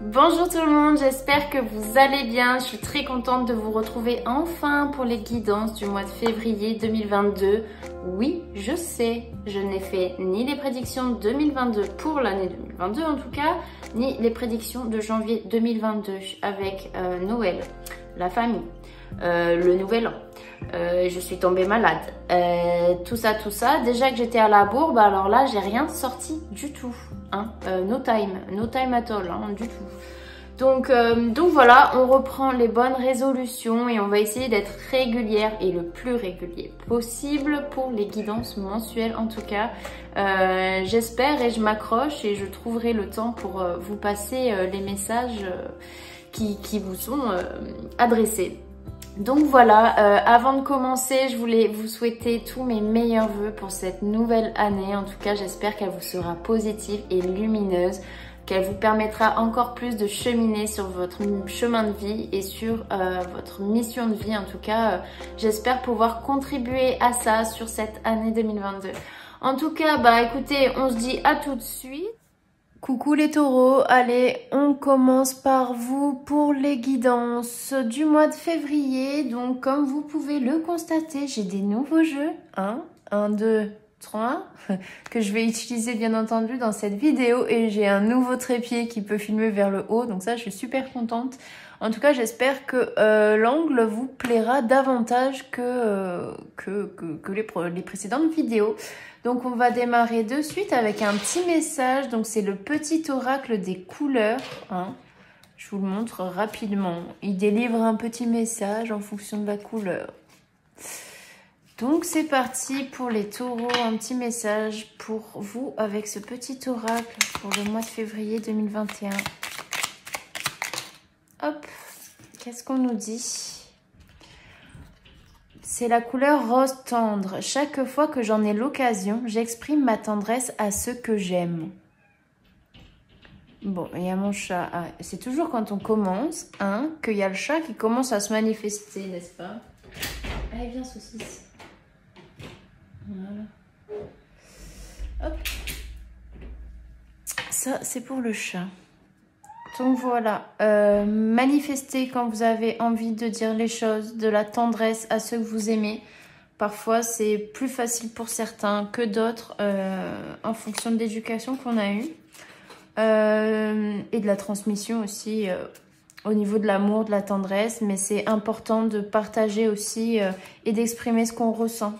Bonjour tout le monde, j'espère que vous allez bien. Je suis très contente de vous retrouver enfin pour les guidances du mois de février 2022. Oui, je sais, je n'ai fait ni les prédictions 2022 pour l'année 2022 en tout cas, ni les prédictions de janvier 2022 avec Noël, la famille, le nouvel an. Je suis tombée malade, tout ça. Déjà que j'étais à la bourre, bah alors là j'ai rien sorti du tout, hein. No time at all, hein, du tout. Donc voilà, on reprend les bonnes résolutions et on va essayer d'être régulière et le plus régulier possible pour les guidances mensuelles en tout cas. J'espère et je m'accroche et je trouverai le temps pour vous passer les messages qui vous sont adressés. Donc voilà, avant de commencer, je voulais vous souhaiter tous mes meilleurs vœux pour cette nouvelle année. En tout cas, j'espère qu'elle vous sera positive et lumineuse, qu'elle vous permettra encore plus de cheminer sur votre chemin de vie et sur votre mission de vie. En tout cas, j'espère pouvoir contribuer à ça sur cette année 2022. En tout cas, bah écoutez, on se dit à tout de suite. Coucou les taureaux, allez, on commence par vous pour les guidances du mois de février. Donc comme vous pouvez le constater, j'ai des nouveaux jeux, 1, 2, 3, que je vais utiliser bien entendu dans cette vidéo. Et j'ai un nouveau trépied qui peut filmer vers le haut, donc ça je suis super contente. En tout cas, j'espère que l'angle vous plaira davantage que les précédentes vidéos. Donc, on va démarrer de suite avec un petit message. Donc, c'est le petit oracle des couleurs, hein. Je vous le montre rapidement. Il délivre un petit message en fonction de la couleur. Donc, c'est parti pour les taureaux. Un petit message pour vous avec ce petit oracle pour le mois de février 2021. Hop, qu'est-ce qu'on nous dit ? C'est la couleur rose tendre. Chaque fois que j'en ai l'occasion, j'exprime ma tendresse à ceux que j'aime. Bon, il y a mon chat. Ah, c'est toujours quand on commence, hein, qu'il y a le chat qui commence à se manifester, n'est-ce pas? Allez, viens, saucisse. Voilà. Hop. Ça, c'est pour le chat. Donc voilà, manifestez quand vous avez envie de dire les choses, de la tendresse à ceux que vous aimez. Parfois, c'est plus facile pour certains que d'autres en fonction de l'éducation qu'on a eue. Et de la transmission aussi au niveau de l'amour, de la tendresse. Mais c'est important de partager aussi et d'exprimer ce qu'on ressent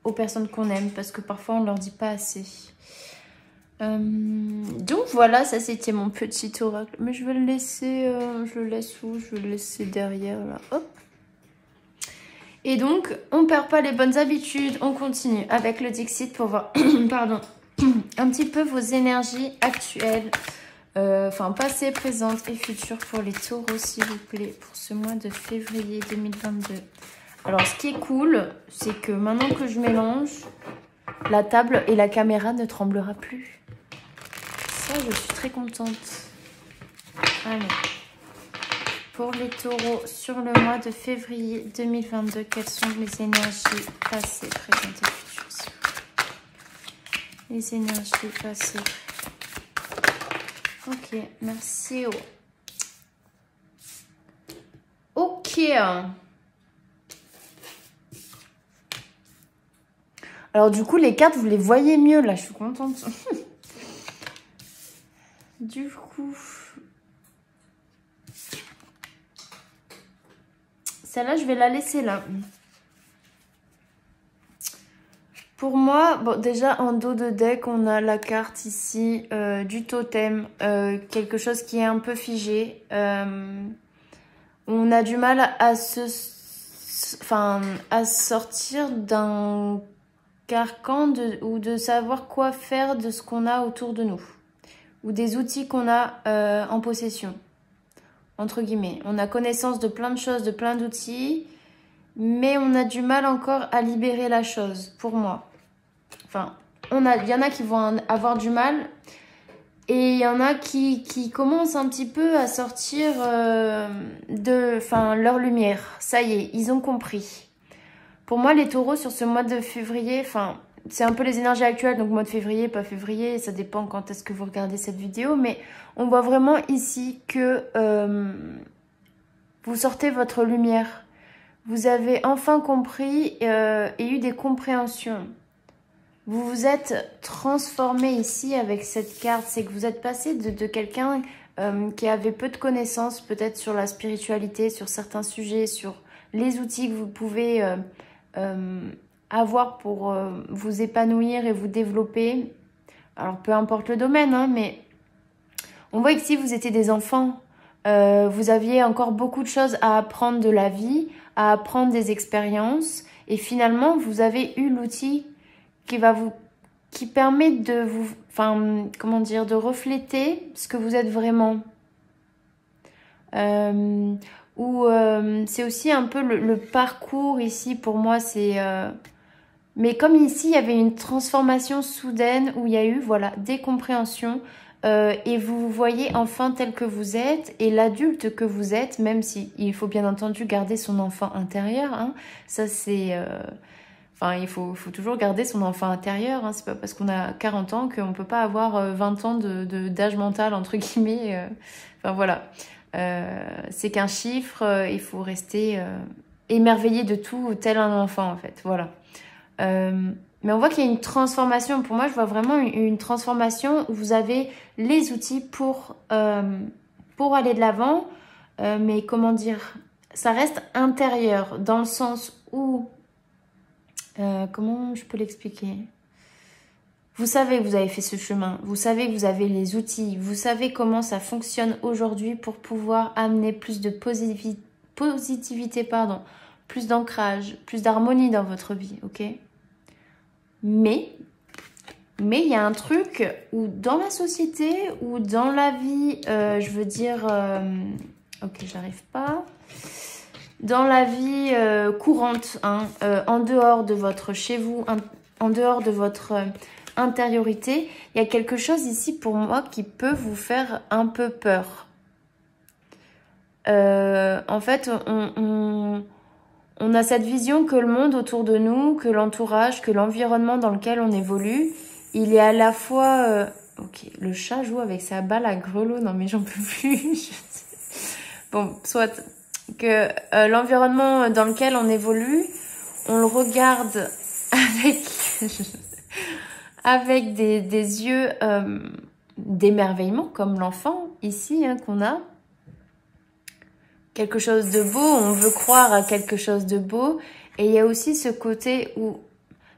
aux personnes qu'on aime. Parce que parfois, on ne leur dit pas assez. Donc voilà, ça c'était mon petit oracle. Mais je vais le laisser, je le laisse où? Je vais le laisser derrière là, hop. Et donc, on perd pas les bonnes habitudes, on continue avec le Dixit pour voir, pardon, un petit peu vos énergies actuelles, enfin passées, présentes et futures pour les taureaux s'il vous plaît, pour ce mois de février 2022. Alors ce qui est cool, c'est que maintenant que je mélange, la table et la caméra ne tremblera plus. Ça, je suis très contente. Allez. Pour les taureaux, sur le mois de février 2022, quelles sont les énergies passées, présentes et futures? Les énergies passées. Ok, merci. Ok. Alors du coup, les cartes, vous les voyez mieux là, je suis contente. Du coup, celle-là, je vais la laisser là. Pour moi, bon, déjà en dos de deck, on a la carte ici du totem, quelque chose qui est un peu figé. On a du mal à sortir d'un carcan ou de savoir quoi faire de ce qu'on a autour de nous. Ou des outils qu'on a en possession, entre guillemets. On a connaissance de plein de choses, de plein d'outils, mais on a du mal encore à libérer la chose, pour moi. Enfin, il y en a qui vont avoir du mal, et il y en a qui commencent un petit peu à sortir leur lumière. Ça y est, ils ont compris. Pour moi, les taureaux, sur ce mois de février, c'est un peu les énergies actuelles, donc mois de février, pas février, ça dépend quand est-ce que vous regardez cette vidéo, mais on voit vraiment ici que vous sortez votre lumière. Vous avez enfin compris et eu des compréhensions. Vous vous êtes transformé ici avec cette carte. C'est que vous êtes passé de quelqu'un qui avait peu de connaissances peut-être sur la spiritualité, sur certains sujets, sur les outils que vous pouvez avoir pour vous épanouir et vous développer. Alors peu importe le domaine, hein, mais on voit ici vous étiez des enfants. Vous aviez encore beaucoup de choses à apprendre de la vie, à apprendre des expériences, et finalement vous avez eu l'outil qui permet de vous, enfin comment dire, de refléter ce que vous êtes vraiment. C'est aussi un peu le parcours ici pour moi, c'est mais comme ici il y avait une transformation soudaine où il y a eu voilà des compréhensions. Et vous vous voyez enfin tel que vous êtes et l'adulte que vous êtes, même si il faut bien entendu garder son enfant intérieur, hein, ça c'est... Enfin, il faut toujours garder son enfant intérieur, hein, c'est pas parce qu'on a 40 ans qu'on peut pas avoir 20 ans d'âge mental, entre guillemets. Enfin voilà, c'est qu'un chiffre, il faut rester émerveillé de tout, tel un enfant en fait, voilà. Mais on voit qu'il y a une transformation. Pour moi, je vois vraiment une transformation où vous avez les outils pour aller de l'avant. Mais comment dire, ça reste intérieur dans le sens où... comment je peux l'expliquer? Vous savez que vous avez fait ce chemin. Vous savez que vous avez les outils. Vous savez comment ça fonctionne aujourd'hui pour pouvoir amener plus de positivité, pardon, plus d'ancrage, plus d'harmonie dans votre vie, ok? Mais il y a un truc où dans la société ou dans la vie, je veux dire, ok, j'arrive pas, dans la vie courante, hein, en dehors de votre chez vous, en dehors de votre intériorité, il y a quelque chose ici pour moi qui peut vous faire un peu peur. En fait, on a cette vision que le monde autour de nous, que l'entourage, que l'environnement dans lequel on évolue, il est à la fois... Ok, le chat joue avec sa balle à grelots. Non mais j'en peux plus. Bon, soit que l'environnement dans lequel on évolue, on le regarde avec des yeux d'émerveillement, comme l'enfant ici hein, qu'on a. Quelque chose de beau, on veut croire à quelque chose de beau. Et il y a aussi ce côté où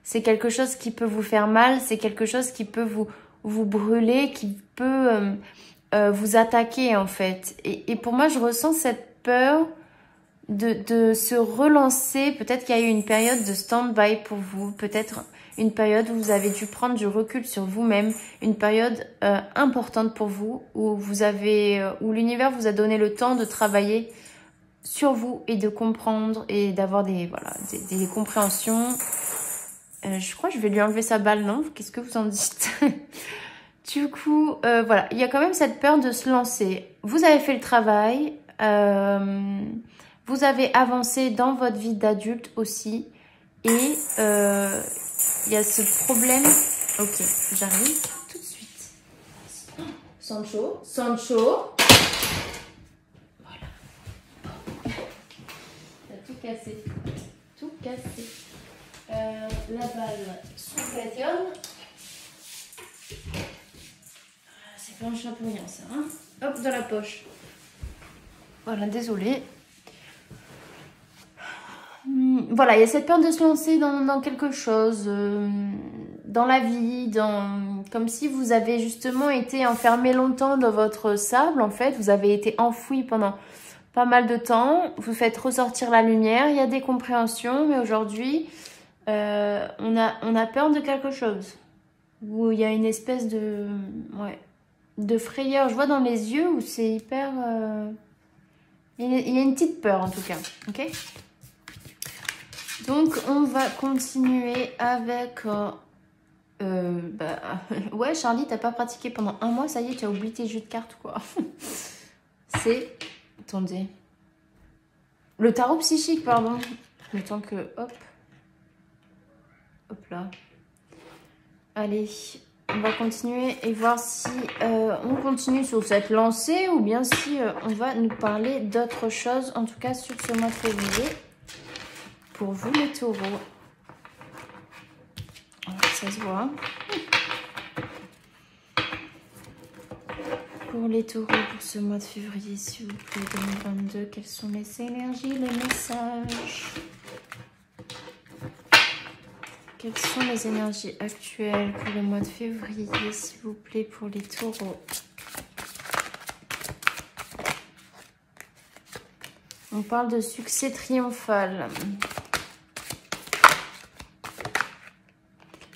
c'est quelque chose qui peut vous faire mal, c'est quelque chose qui peut vous brûler, qui peut vous attaquer en fait. Et pour moi, je ressens cette peur de se relancer. Peut-être qu'il y a eu une période de stand-by pour vous, peut-être une période où vous avez dû prendre du recul sur vous-même, une période importante pour vous, où où l'univers vous a donné le temps de travailler sur vous et de comprendre et d'avoir des compréhensions. Je crois que je vais lui enlever sa balle, non? Qu'est-ce que vous en dites? Du coup, voilà, il y a quand même cette peur de se lancer. Vous avez fait le travail, vous avez avancé dans votre vie d'adulte aussi. Et il y a ce problème... Ok, j'arrive tout de suite. Sancho. Tout cassé. La balle sous le platine. C'est pas un champignon ça, hein? Hop, dans la poche. Voilà, désolée. Voilà, il y a cette peur de se lancer dans quelque chose, dans la vie, comme si vous avez justement été enfermé longtemps dans votre sable, en fait. Vous avez été enfoui pendant pas mal de temps, vous faites ressortir la lumière, il y a des compréhensions, mais aujourd'hui, on a peur de quelque chose. Où il y a une espèce de frayeur. Je vois dans les yeux où c'est hyper... il y a une petite peur en tout cas, ok? Donc, on va continuer avec... ouais, Charlie, t'as pas pratiqué pendant 1 mois, ça y est, tu as oublié tes jeux de cartes, quoi. C'est... Attendez. Le tarot psychique, pardon. Le temps que... Hop. Hop là. Allez, on va continuer et voir si on continue sur cette lancée ou bien si on va nous parler d'autre chose, en tout cas sur ce mois de février. Pour vous les taureaux. Ça se voit. Pour les taureaux, pour ce mois de février, s'il vous plaît, 2022, quelles sont les énergies, les messages? Quelles sont les énergies actuelles pour le mois de février, s'il vous plaît, pour les taureaux? On parle de succès triomphal.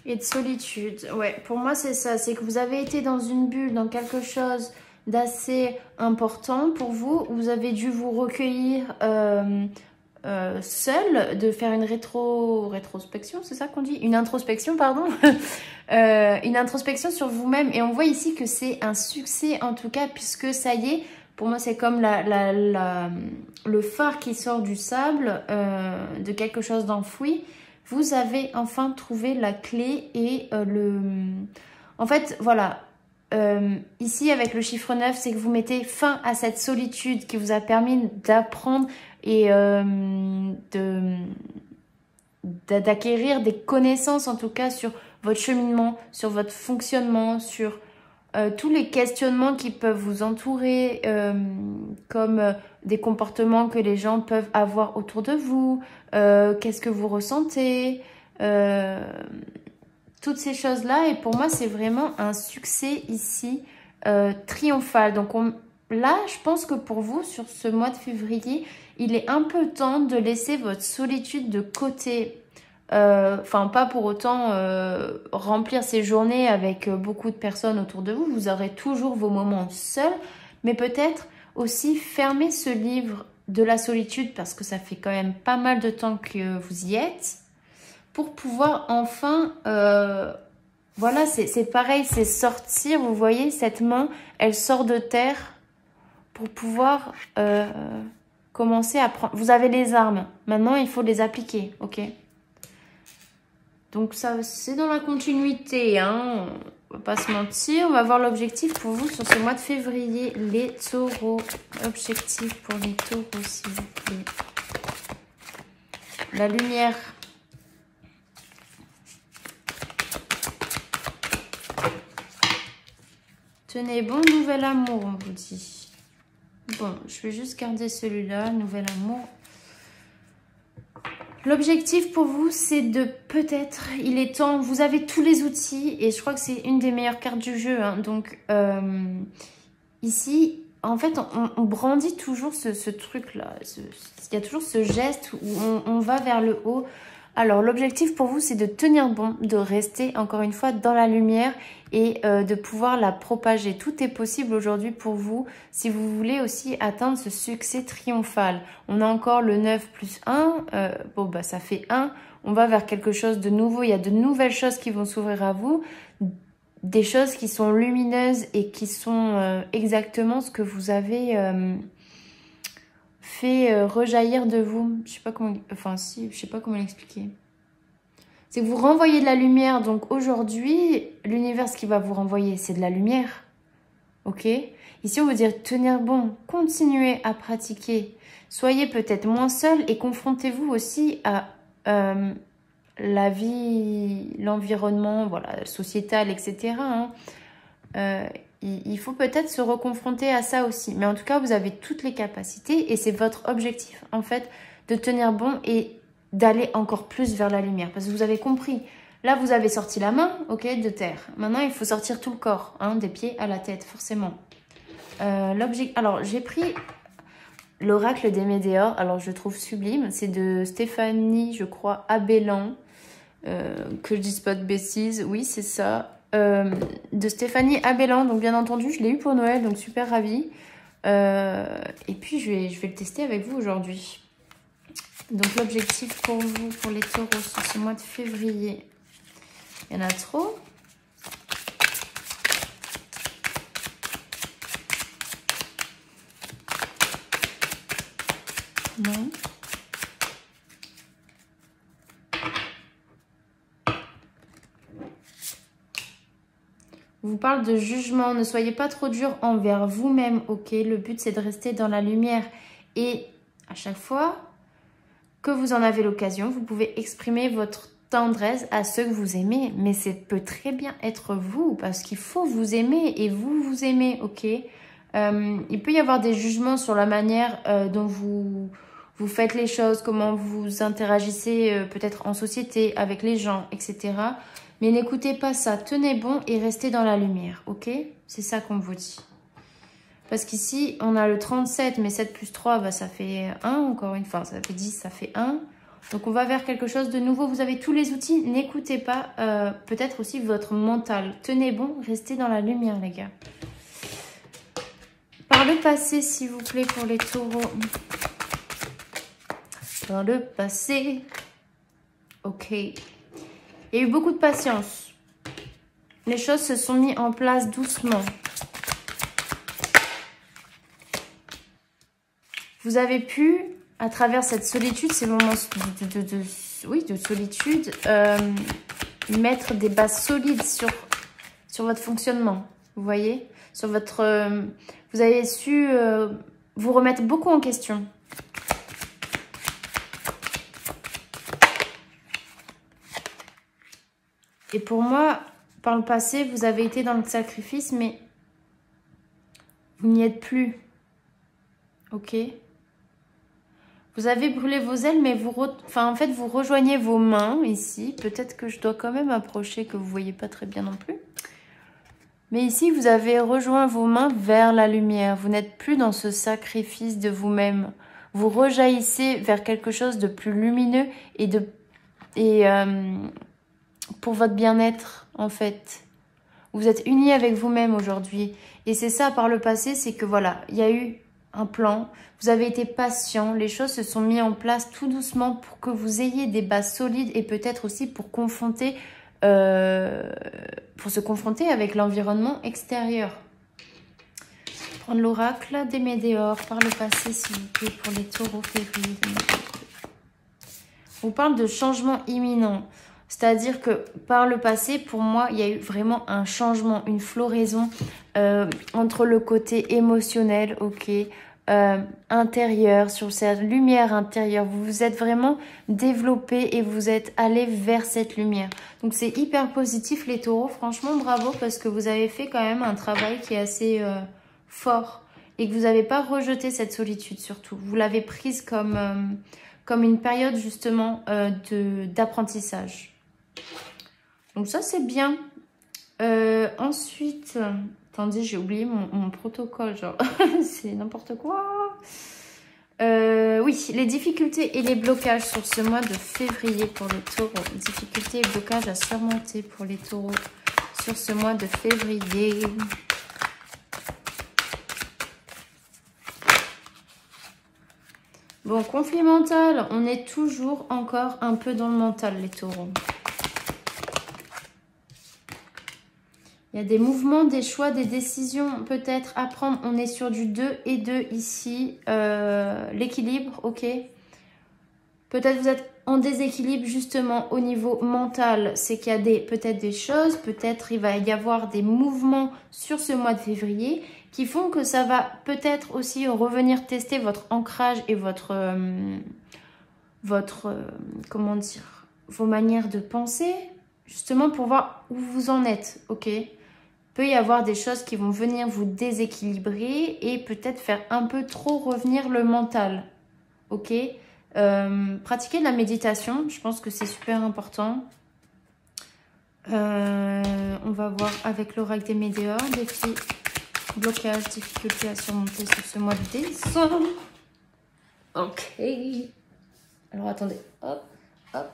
Et de solitude. Ouais, pour moi, c'est ça. C'est que vous avez été dans une bulle, dans quelque chose d'assez important pour vous. Vous avez dû vous recueillir seul, de faire une rétrospection, c'est ça qu'on dit? Une introspection, pardon. Une introspection sur vous-même. Et on voit ici que c'est un succès, en tout cas, puisque ça y est, pour moi, c'est comme le phare qui sort du sable, de quelque chose d'enfoui. Vous avez enfin trouvé la clé et En fait, voilà. Ici, avec le chiffre 9, c'est que vous mettez fin à cette solitude qui vous a permis d'apprendre et d'acquérir des connaissances, en tout cas, sur votre cheminement, sur votre fonctionnement, sur tous les questionnements qui peuvent vous entourer, comme des comportements que les gens peuvent avoir autour de vous, qu'est-ce que vous ressentez, toutes ces choses-là. Et pour moi, c'est vraiment un succès ici triomphal. Donc là, je pense que pour vous, sur ce mois de février, il est un peu temps de laisser votre solitude de côté. Enfin, pas pour autant remplir ces journées avec beaucoup de personnes autour de vous. Vous aurez toujours vos moments seuls, mais peut-être aussi fermer ce livre de la solitude parce que ça fait quand même pas mal de temps que vous y êtes, pour pouvoir enfin... voilà, c'est pareil, c'est sortir. Vous voyez, cette main, elle sort de terre pour pouvoir commencer à prendre... Vous avez les armes, maintenant il faut les appliquer, ok? Donc ça, c'est dans la continuité, hein. On va pas se mentir. On va voir l'objectif pour vous sur ce mois de février, les taureaux. Objectif pour les taureaux, s'il vous plaît. La lumière. Tenez bon, nouvel amour, on vous dit. Bon, je vais juste garder celui-là, nouvel amour. L'objectif pour vous, c'est de peut-être, il est temps, vous avez tous les outils et je crois que c'est une des meilleures cartes du jeu. Hein, donc ici, en fait, on brandit toujours ce truc-là. Il y a toujours ce geste où on va vers le haut. Alors, l'objectif pour vous, c'est de tenir bon, de rester, encore une fois, dans la lumière et de pouvoir la propager. Tout est possible aujourd'hui pour vous si vous voulez aussi atteindre ce succès triomphal. On a encore le 9 plus 1. Bon, bah, ça fait 1. On va vers quelque chose de nouveau. Il y a de nouvelles choses qui vont s'ouvrir à vous. Des choses qui sont lumineuses et qui sont exactement ce que vous avez... fait rejaillir de vous. Je sais pas comment... Enfin, si, je sais pas comment l'expliquer. C'est que vous renvoyez de la lumière. Donc, aujourd'hui, l'univers, ce qui va vous renvoyer, c'est de la lumière. Ok? Ici, on veut dire tenir bon. Continuez à pratiquer. Soyez peut-être moins seul et confrontez-vous aussi à la vie, l'environnement, voilà, sociétal, etc. Hein. Il faut peut-être se reconfronter à ça aussi. Mais en tout cas, vous avez toutes les capacités et c'est votre objectif, en fait, de tenir bon et d'aller encore plus vers la lumière. Parce que vous avez compris. Là, vous avez sorti la main, ok, de terre. Maintenant, il faut sortir tout le corps, hein, des pieds à la tête, forcément. Alors, j'ai pris l'oracle des météores. Alors, je trouve sublime. C'est de Stéphanie, je crois, Abellan. Que je dise pas de bêtises. Oui, c'est ça. De Stéphanie Abellan, donc bien entendu je l'ai eu pour Noël, donc super ravie, et puis je vais le tester avec vous aujourd'hui. Donc l'objectif pour vous, pour les taureaux sur ce mois de février, il y en a trop. Non. vous parle de jugement. Ne soyez pas trop dur envers vous-même, ok? Le but, c'est de rester dans la lumière. Et à chaque fois que vous en avez l'occasion, vous pouvez exprimer votre tendresse à ceux que vous aimez. Mais ça peut très bien être vous, parce qu'il faut vous aimer et vous vous aimez, ok? Il peut y avoir des jugements sur la manière dont vous faites les choses, comment vous interagissez peut-être en société, avec les gens, etc. Mais n'écoutez pas ça, tenez bon et restez dans la lumière, ok? C'est ça qu'on vous dit. Parce qu'ici, on a le 37, mais 7 plus 3, bah, ça fait 1, encore une fois, ça fait 10, ça fait 1. Donc on va vers quelque chose de nouveau, vous avez tous les outils, n'écoutez pas peut-être aussi votre mental. Tenez bon, restez dans la lumière les gars. Par le passé, s'il vous plaît, pour les taureaux. Par le passé. Ok. Il y a eu beaucoup de patience. Les choses se sont mises en place doucement. Vous avez pu, à travers cette solitude, ces moments de solitude, mettre des bases solides sur votre fonctionnement. Vous voyez? Sur votre... vous avez su vous remettre beaucoup en question. Et pour moi, par le passé, vous avez été dans le sacrifice, mais vous n'y êtes plus. Ok? Vous avez brûlé vos ailes, mais en fait, vous rejoignez vos mains ici. Peut-être que je dois quand même approcher, que vous ne voyez pas très bien non plus. Mais ici, vous avez rejoint vos mains vers la lumière. Vous n'êtes plus dans ce sacrifice de vous-même. Vous rejaillissez vers quelque chose de plus lumineux et pour votre bien-être, en fait. Vous êtes unis avec vous-même aujourd'hui. Et c'est ça, par le passé, c'est que voilà, il y a eu un plan. Vous avez été patient. Les choses se sont mises en place tout doucement pour que vous ayez des bases solides et peut-être aussi pour se confronter avec l'environnement extérieur. Prendre l'oracle des météores par le passé, s'il vous plaît, pour les taureaux février 2022. On vous parle de changement imminent. C'est-à-dire que par le passé, pour moi, il y a eu vraiment un changement, une floraison entre le côté émotionnel, ok, intérieur, sur cette lumière intérieure. Vous vous êtes vraiment développé et vous êtes allé vers cette lumière. Donc c'est hyper positif les taureaux. Franchement, bravo parce que vous avez fait quand même un travail qui est assez fort et que vous n'avez pas rejeté cette solitude surtout. Vous l'avez prise comme une période justement d'apprentissage. Donc ça c'est bien. Ensuite, attendez, j'ai oublié mon protocole, genre c'est n'importe quoi. Oui, les difficultés et les blocages sur ce mois de février pour les taureaux. Difficultés et blocages à surmonter pour les taureaux sur ce mois de février. Bon, conflit mental, on est toujours encore un peu dans le mental, les taureaux. Il y a des mouvements, des choix, des décisions peut-être à prendre. On est sur du 2 et 2 ici. L'équilibre, ok. Peut-être vous êtes en déséquilibre justement au niveau mental. C'est qu'il y a peut-être des choses, peut-être il va y avoir des mouvements sur ce mois de février qui font que ça va peut-être aussi revenir tester votre ancrage et comment dire, vos manières de penser, justement pour voir où vous en êtes, ok. Peut y avoir des choses qui vont venir vous déséquilibrer et peut-être faire un peu trop revenir le mental, ok. Pratiquer de la méditation, je pense que c'est super important. On va voir avec l'oracle des météores, défis, blocage, difficulté à surmonter sur ce mois de décembre. Ok. Alors attendez, hop, hop.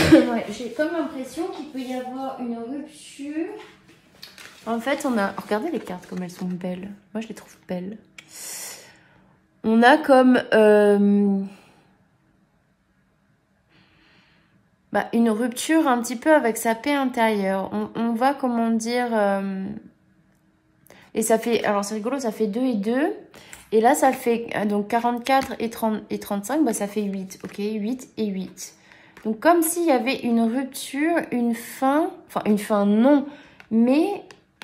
Ouais, j'ai comme l'impression qu'il peut y avoir une rupture. En fait, on a... Regardez les cartes comme elles sont belles. Moi, je les trouve belles. On a comme... une rupture un petit peu avec sa paix intérieure. On va, comment dire... Et ça fait... Alors, c'est rigolo, ça fait 2 et 2. Et là, ça fait... Donc, 44 et 35, ça fait 8. Ok, 8 et 8. Donc comme s'il y avait une rupture, une fin, enfin une fin non, mais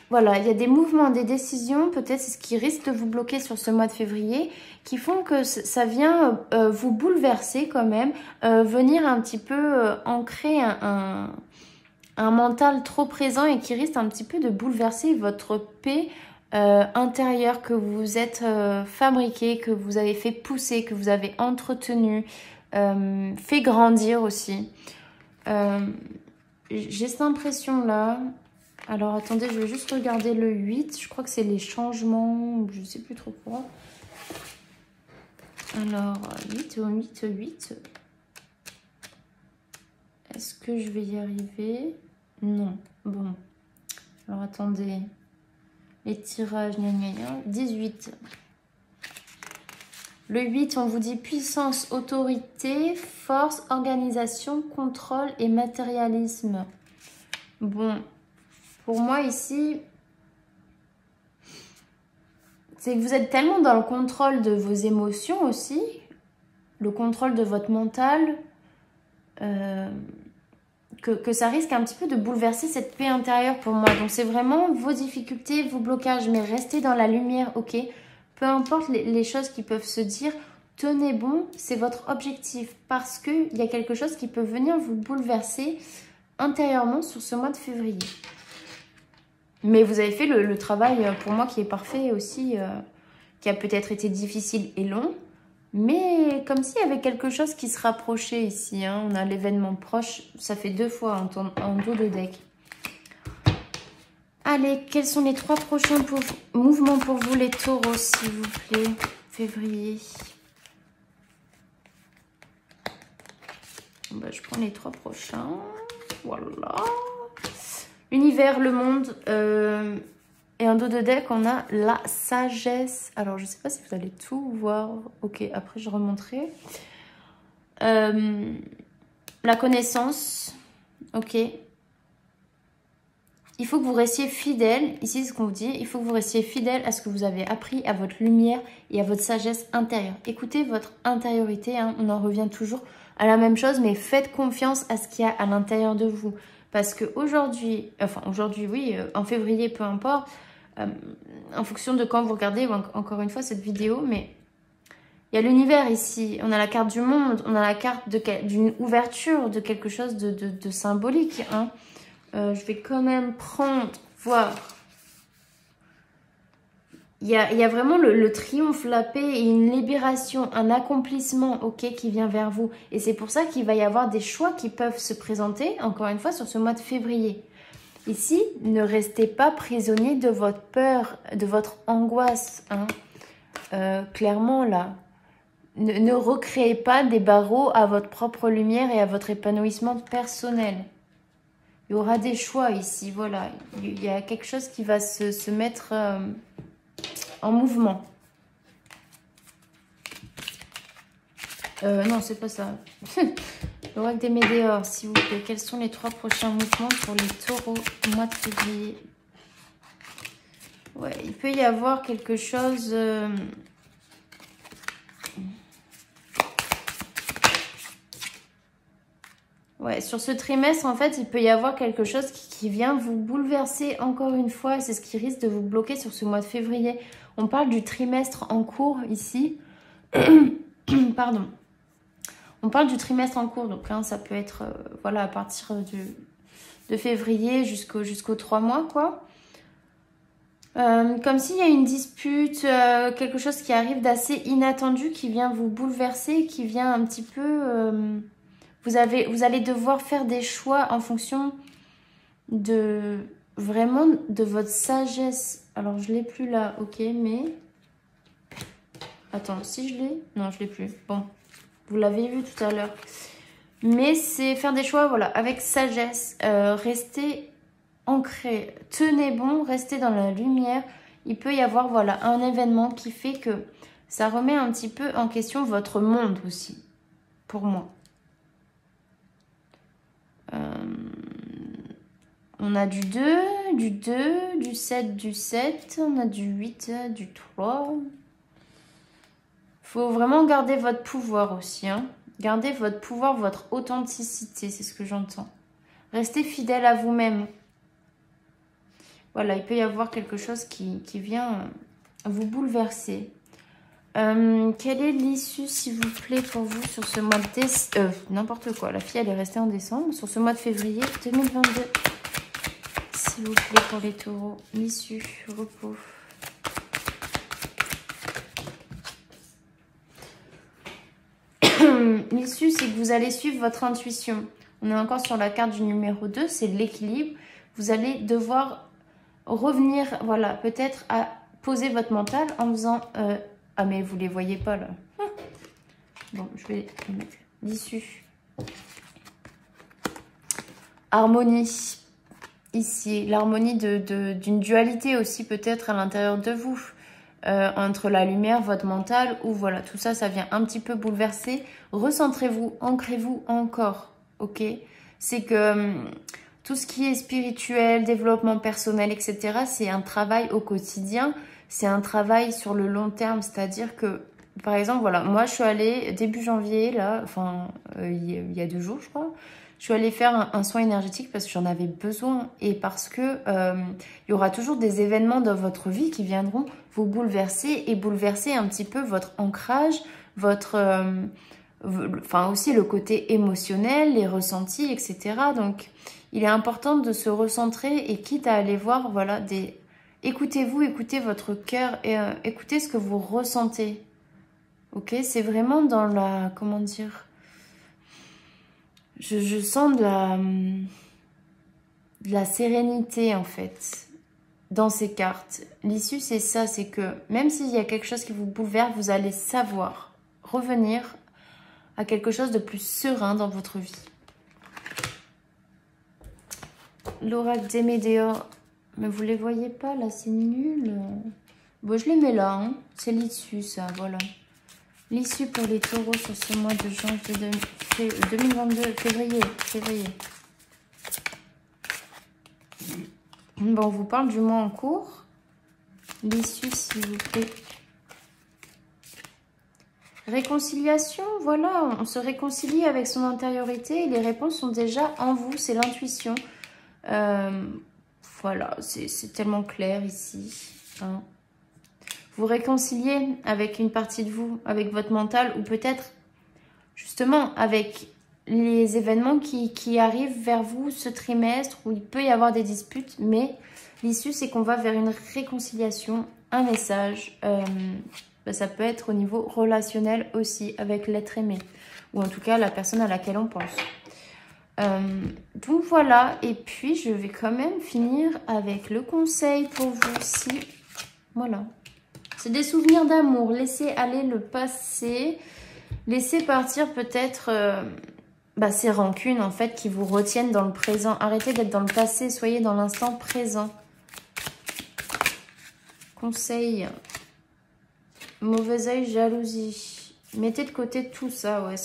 voilà, il y a des mouvements, des décisions, peut-être c'est ce qui risque de vous bloquer sur ce mois de février, qui font que ça vient vous bouleverser quand même, venir un petit peu ancrer un mental trop présent et qui risque un petit peu de bouleverser votre paix intérieure que vous êtes fabriqué, que vous avez fait pousser, que vous avez entretenu, fait grandir aussi. J'ai cette impression là. Alors attendez, je vais juste regarder le 8. Je crois que c'est les changements, je ne sais plus trop quoi. Alors 8. Est-ce que je vais y arriver? Non. Bon. Alors attendez. Les tirages, 18. Le 8, on vous dit puissance, autorité, force, organisation, contrôle et matérialisme. Bon, pour moi ici, c'est que vous êtes tellement dans le contrôle de vos émotions aussi, le contrôle de votre mental, que ça risque un petit peu de bouleverser cette paix intérieure pour moi. Donc c'est vraiment vos difficultés, vos blocages, mais restez dans la lumière, ok? Peu importe les choses qui peuvent se dire, tenez bon, c'est votre objectif. Parce qu'il y a quelque chose qui peut venir vous bouleverser intérieurement sur ce mois de février. Mais vous avez fait le travail pour moi qui est parfait aussi, qui a peut-être été difficile et long. Mais comme s'il y avait quelque chose qui se rapprochait ici. Hein. On a l'événement proche. Ça fait 2 fois en dos de deck. Allez, quels sont les 3 prochains mouvements pour vous les taureaux, s'il vous plaît? Février. Bah, je prends les 3 prochains. Voilà. L'univers, le monde. Et en dos de deck, on a la sagesse. Alors, je ne sais pas si vous allez tout voir. Ok, après, je remonterai. La connaissance. Ok. Il faut que vous restiez fidèle. Ici, c'est ce qu'on vous dit. Il faut que vous restiez fidèle à ce que vous avez appris, à votre lumière et à votre sagesse intérieure. Écoutez votre intériorité. Hein, on en revient toujours à la même chose, mais faites confiance à ce qu'il y a à l'intérieur de vous. Parce qu'aujourd'hui, oui, en février, peu importe, en fonction de quand vous regardez, encore une fois, cette vidéo, mais il y a l'univers ici, on a la carte du monde, on a la carte d'une ouverture, de quelque chose de symbolique. Hein. Je vais quand même voir. Il y a vraiment le triomphe, la paix et une libération, un accomplissement, ok, qui vient vers vous. Et c'est pour ça qu'il va y avoir des choix qui peuvent se présenter, encore une fois, sur ce mois de février. Ici, ne restez pas prisonnier de votre peur, de votre angoisse. Hein. Clairement, là, ne recréez pas des barreaux à votre propre lumière et à votre épanouissement personnel. Il y aura des choix ici, voilà. Il y a quelque chose qui va se mettre en mouvement. Non, c'est pas ça. L'oracle des météores, s'il vous plaît. Quels sont les 3 prochains mouvements pour les taureaux au mois de février? Ouais, il peut y avoir quelque chose... Ouais, sur ce trimestre, en fait, il peut y avoir quelque chose qui vient vous bouleverser encore une fois. C'est ce qui risque de vous bloquer sur ce mois de février. On parle du trimestre en cours ici. Pardon. On parle du trimestre en cours. Donc, hein, ça peut être voilà, à partir de février jusqu'aux 3 mois, quoi. Comme s'il y a une dispute, quelque chose qui arrive d'assez inattendu, qui vient vous bouleverser, qui vient un petit peu... Vous allez devoir faire des choix en fonction de vraiment de votre sagesse. Alors, je ne l'ai plus là, ok, mais... Attends, si je l'ai... Non, je ne l'ai plus. Bon, vous l'avez vu tout à l'heure. Mais c'est faire des choix, voilà, avec sagesse. Restez ancré, tenez bon, restez dans la lumière. Il peut y avoir, voilà, un événement qui fait que ça remet un petit peu en question votre monde aussi, pour moi. On a du 2, du 7, du 7. On a du 8, du 3. Il faut vraiment garder votre pouvoir aussi. Hein. Gardez votre pouvoir, votre authenticité, c'est ce que j'entends. Restez fidèle à vous-même. Voilà, il peut y avoir quelque chose qui vient vous bouleverser. Quelle est l'issue, s'il vous plaît, pour vous sur ce mois de décembre, n'importe quoi, la fille, elle est restée en décembre. Sur ce mois de février 2022. S'il vous plaît, pour les taureaux. L'issue, repos. L'issue, c'est que vous allez suivre votre intuition. On est encore sur la carte du numéro 2, c'est l'équilibre. Vous allez devoir revenir, voilà, peut-être à poser votre mental en faisant... ah, mais vous les voyez pas, là. Bon, je vais mettre l'issue. Harmonie. Ici, l'harmonie d'une dualité aussi, peut-être, à l'intérieur de vous. Entre la lumière, votre mental, ou voilà, tout ça, ça vient un petit peu bouleverser. Recentrez-vous, ancrez-vous encore, ok? C'est que tout ce qui est spirituel, développement personnel, etc., c'est un travail au quotidien, c'est un travail sur le long terme, c'est-à-dire que, par exemple, voilà, moi, je suis allée début janvier, là, enfin, il y a 2 jours, je crois, je suis allée faire un soin énergétique parce que j'en avais besoin et parce que il y aura toujours des événements dans votre vie qui viendront vous bouleverser et bouleverser un petit peu votre ancrage, votre, enfin aussi le côté émotionnel, les ressentis, etc. Donc, il est important de se recentrer et quitte à aller voir, voilà, écoutez-vous, écoutez votre cœur et écoutez ce que vous ressentez. Ok, c'est vraiment dans la, comment dire... Je sens de la sérénité, en fait, dans ces cartes. L'issue, c'est ça, c'est que même s'il y a quelque chose qui vous bouleverse, vous allez savoir revenir à quelque chose de plus serein dans votre vie. L'oracle des Médéors, mais vous les voyez pas, là, c'est nul. Bon, je les mets là, hein. C'est l'issue, ça, voilà. L'issue pour les taureaux sur ce mois de janvier 2022, février. Bon, on vous parle du mois en cours. L'issue, s'il vous plaît. Réconciliation, voilà, on se réconcilie avec son intériorité et les réponses sont déjà en vous, c'est l'intuition. Voilà, c'est tellement clair ici, hein. Vous réconciliez avec une partie de vous, avec votre mental, ou peut-être justement avec les événements qui arrivent vers vous ce trimestre, où il peut y avoir des disputes, mais l'issue c'est qu'on va vers une réconciliation, un message. Ça peut être au niveau relationnel aussi, avec l'être aimé, ou en tout cas la personne à laquelle on pense. Donc voilà, et puis je vais quand même finir avec le conseil pour vous aussi. Voilà. C'est des souvenirs d'amour. Laissez aller le passé. Laissez partir peut-être ces rancunes en fait qui vous retiennent dans le présent. Arrêtez d'être dans le passé. Soyez dans l'instant présent. Conseil. Mauvais œil, jalousie. Mettez de côté tout ça. Ouais,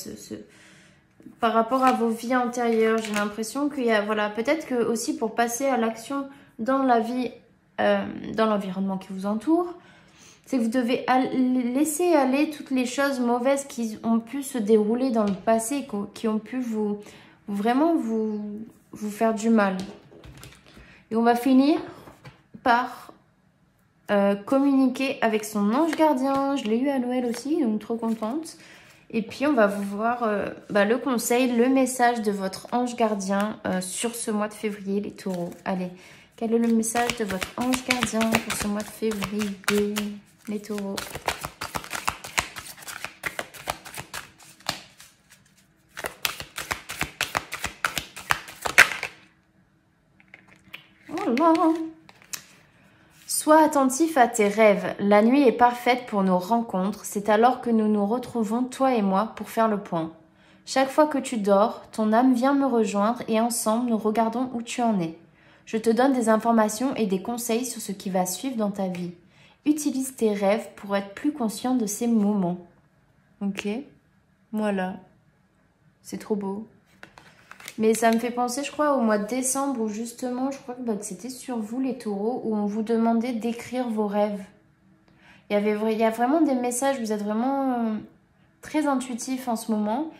par rapport à vos vies antérieures, j'ai l'impression qu'il y a... Voilà, peut-être que aussi pour passer à l'action dans la vie, dans l'environnement qui vous entoure, c'est que vous devez laisser aller toutes les choses mauvaises qui ont pu se dérouler dans le passé, qui ont pu vraiment vous faire du mal. Et on va finir par communiquer avec son ange gardien. Je l'ai eu à Noël aussi, donc trop contente. Et puis on va vous voir le conseil, le message de votre ange gardien sur ce mois de février, les taureaux. Allez, quel est le message de votre ange gardien pour ce mois de février, les taureaux? Voilà. Sois attentif à tes rêves. La nuit est parfaite pour nos rencontres. C'est alors que nous nous retrouvons, toi et moi, pour faire le point. Chaque fois que tu dors, ton âme vient me rejoindre et ensemble, nous regardons où tu en es. Je te donne des informations et des conseils sur ce qui va suivre dans ta vie. Utilise tes rêves pour être plus conscient de ces moments. Ok, voilà. C'est trop beau. Mais ça me fait penser, je crois, au mois de décembre où justement, je crois que c'était sur vous les taureaux, où on vous demandait d'écrire vos rêves. Il y a vraiment des messages, vous êtes vraiment très intuitifs en ce moment.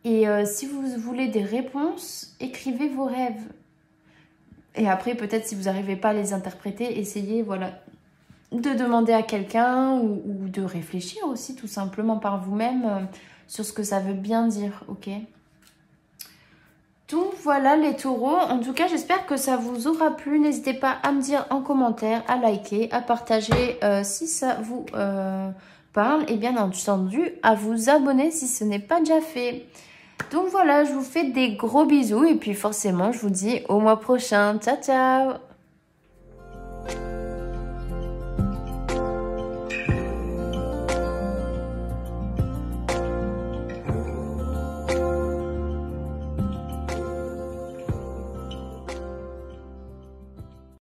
Et si vous voulez des réponses, écrivez vos rêves. Et après, peut-être si vous n'arrivez pas à les interpréter, essayez, voilà, de demander à quelqu'un ou de réfléchir aussi tout simplement par vous-même sur ce que ça veut bien dire, ok? Donc voilà les taureaux, en tout cas j'espère que ça vous aura plu. N'hésitez pas à me dire en commentaire, à liker, à partager si ça vous parle. Et bien entendu à vous abonner si ce n'est pas déjà fait. Donc voilà, je vous fais des gros bisous et puis forcément je vous dis au mois prochain. Ciao ciao!